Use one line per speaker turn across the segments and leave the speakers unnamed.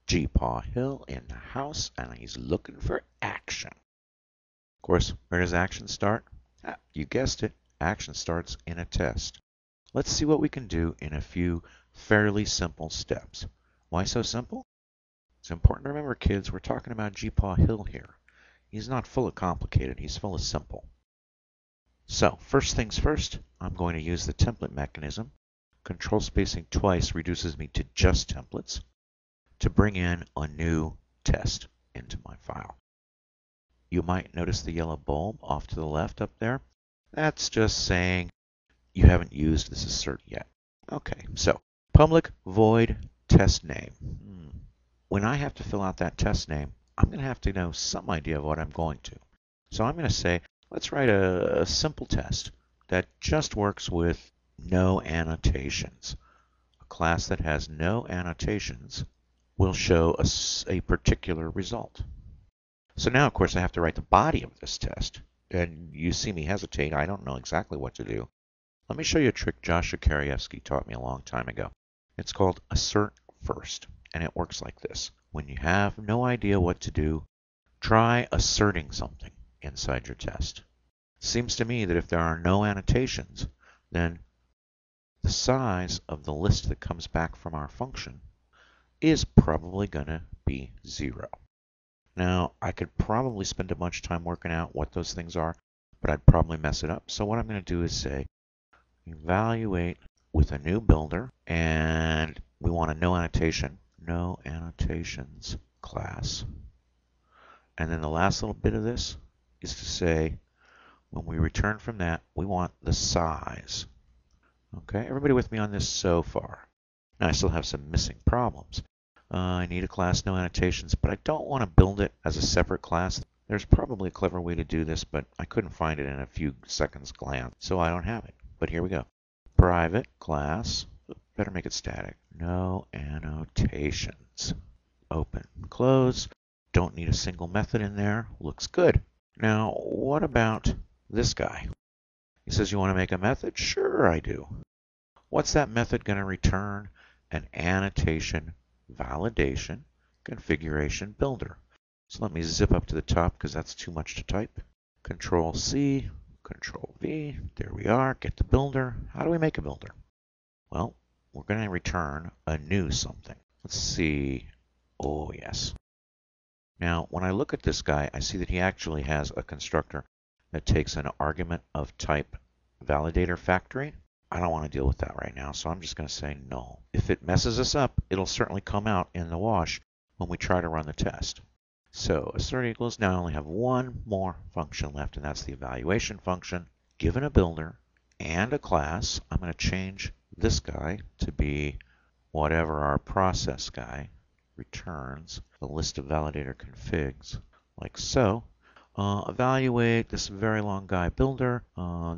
GeePawHill in the house, and he's looking for action. Of course, where does action start? You guessed it, action starts in a test. Let's see what we can do in a few fairly simple steps. Why so simple? It's important to remember, kids, we're talking about GeePawHill here. He's not full of complicated, he's full of simple. So, first things first, I'm going to use the template mechanism. Control spacing twice reduces me to just templates to bring in a new test into my file. You might notice the yellow bulb off to the left up there. That's just saying you haven't used this assert yet. Okay, so public void test name. When I have to fill out that test name, I'm going to have to know some idea of what I'm going to. So I'm going to say, let's write a simple test that just works with no annotations. A class that has no annotations will show a particular result. So now, of course, I have to write the body of this test. And you see me hesitate. I don't know exactly what to do. Let me show you a trick Josh Zakarievsky taught me a long time ago. It's called assert first, and it works like this. When you have no idea what to do, try asserting something inside your test. It seems to me that if there are no annotations, then the size of the list that comes back from our function is probably going to be 0. Now, I could probably spend a bunch of time working out what those things are, but I'd probably mess it up. So what I'm going to do is say, evaluate with a new builder, and we want a no annotations class. And then the last little bit of this is to say, when we return from that, we want the size. Okay, everybody with me on this so far? Now, I still have some missing problems. I need a class no annotations, but I don't want to build it as a separate class. There's probably a clever way to do this, but I couldn't find it in a few seconds glance, so I don't have it. But here we go. Private class, better make it static, no annotations. Open, close. Don't need a single method in there. Looks good. Now, what about this guy? He says, you want to make a method? Sure, I do. What's that method going to return? An annotation validation configuration builder. So let me zip up to the top because that's too much to type. Control C, Control V. There we are. Get the builder. How do we make a builder? Well, we're going to return a new something. Let's see. Oh, yes. Now, when I look at this guy, I see that he actually has a constructor that takes an argument of type validator factory. I don't want to deal with that right now, so I'm just going to say no. If it messes us up, it'll certainly come out in the wash when we try to run the test. So assert equals, now I only have one more function left, and that's the evaluation function. Given a builder and a class, I'm going to change this guy to be whatever our process guy returns, the list of validator configs, like so. Evaluate this very long guy builder.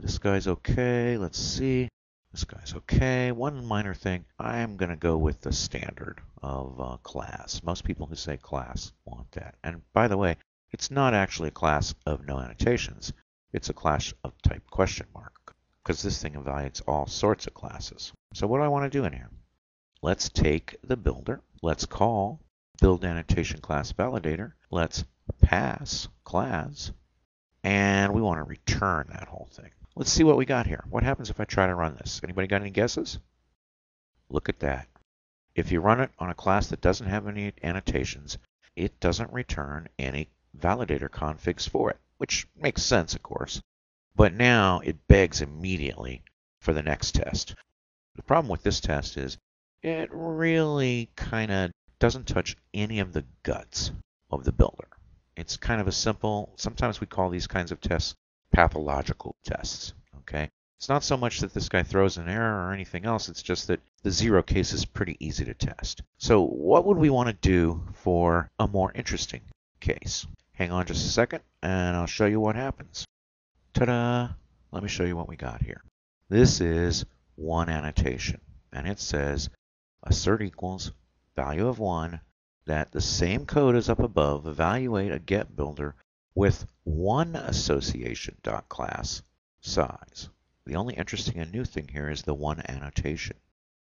This guy's okay. Let's see. This guy's okay. One minor thing, I'm going to go with the standard of class. Most people who say class want that. And by the way, it's not actually a class of no annotations. It's a class of type question mark, because this thing evaluates all sorts of classes. So what do I want to do in here? Let's take the builder. Let's call build annotation class validator. Let's pass class. And we want to return that whole thing. Let's see what we got here. What happens if I try to run this? Anybody got any guesses? Look at that. If you run it on a class that doesn't have any annotations, it doesn't return any validator configs for it, which makes sense, of course. But now it begs immediately for the next test. The problem with this test is it really kind of doesn't touch any of the guts of the builder. It's kind of a simple, sometimes we call these kinds of tests pathological tests, okay? It's not so much that this guy throws an error or anything else, it's just that the 0 case is pretty easy to test. So what would we want to do for a more interesting case? Hang on just a second, and I'll show you what happens. Ta-da! Let me show you what we got here. This is one annotation, and it says assert equals value of 1 that the same code as up above, evaluate a get builder with one association.class size. The only interesting and new thing here is the one annotation.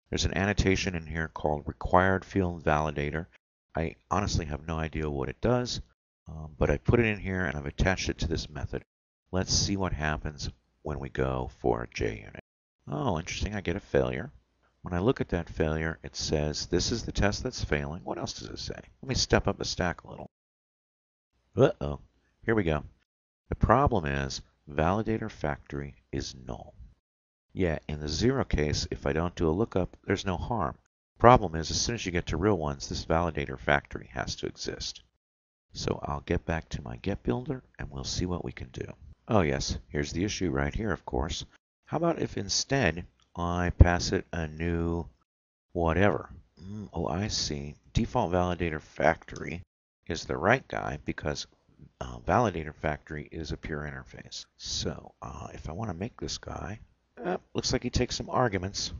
There's an annotation in here called required field validator, I honestly have no idea what it does, but I put it in here and I've attached it to this method. Let's see what happens when we go for JUnit. Oh, interesting, I get a failure. When I look at that failure, it says this is the test that's failing. What else does it say? Let me step up the stack a little. Uh-oh, here we go. The problem is validator factory is null. Yeah, in the 0 case, if I don't do a lookup, there's no harm. Problem is, as soon as you get to real ones, this validator factory has to exist. So I'll get back to my get builder and we'll see what we can do. Oh yes, here's the issue right here, of course. How about if instead I pass it a new whatever? Oh, I see. Default validator factory is the right guy because validator factory is a pure interface. So if I want to make this guy, looks like he takes some arguments.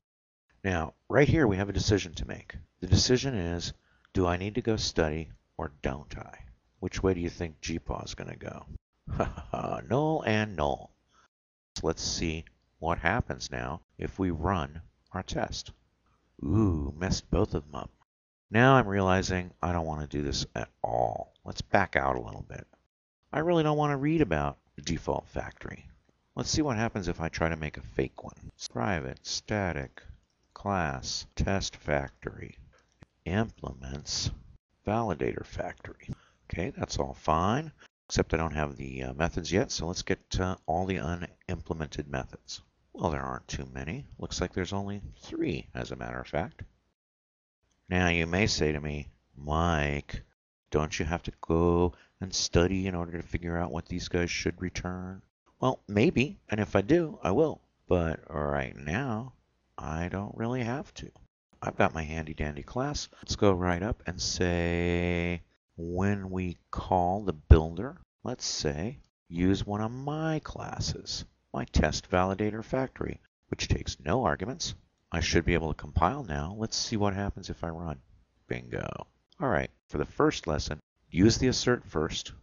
Now, right here we have a decision to make. The decision is, do I need to go study or don't I? Which way do you think GeePaw is going to go? Null and null. So let's see what happens now if we run our test. Ooh, messed both of them up. Now I'm realizing I don't want to do this at all. Let's back out a little bit. I really don't want to read about the default factory. Let's see what happens if I try to make a fake one. Private, static, class, test factory, implements, validator factory. Okay, that's all fine, except I don't have the methods yet, so let's get all the unimplemented methods. Well, there aren't too many. Looks like there's only 3, as a matter of fact. Now, you may say to me, Mike, don't you have to go and study in order to figure out what these guys should return? Well, maybe, and if I do, I will. But right now, I don't really have to. I've got my handy dandy class. Let's go right up and say, when we call the builder, let's say, use one of my classes, my test validator factory, which takes no arguments. I should be able to compile now. Let's see what happens if I run. Bingo. All right, for the first lesson, use the assert first.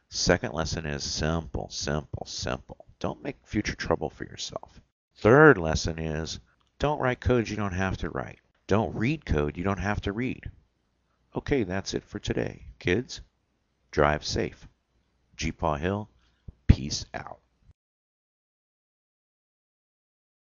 Second lesson is simple, simple, simple. Don't make future trouble for yourself. Third lesson is don't write code you don't have to write. Don't read code you don't have to read. Okay, that's it for today. Kids, drive safe. GeePawHill, peace out.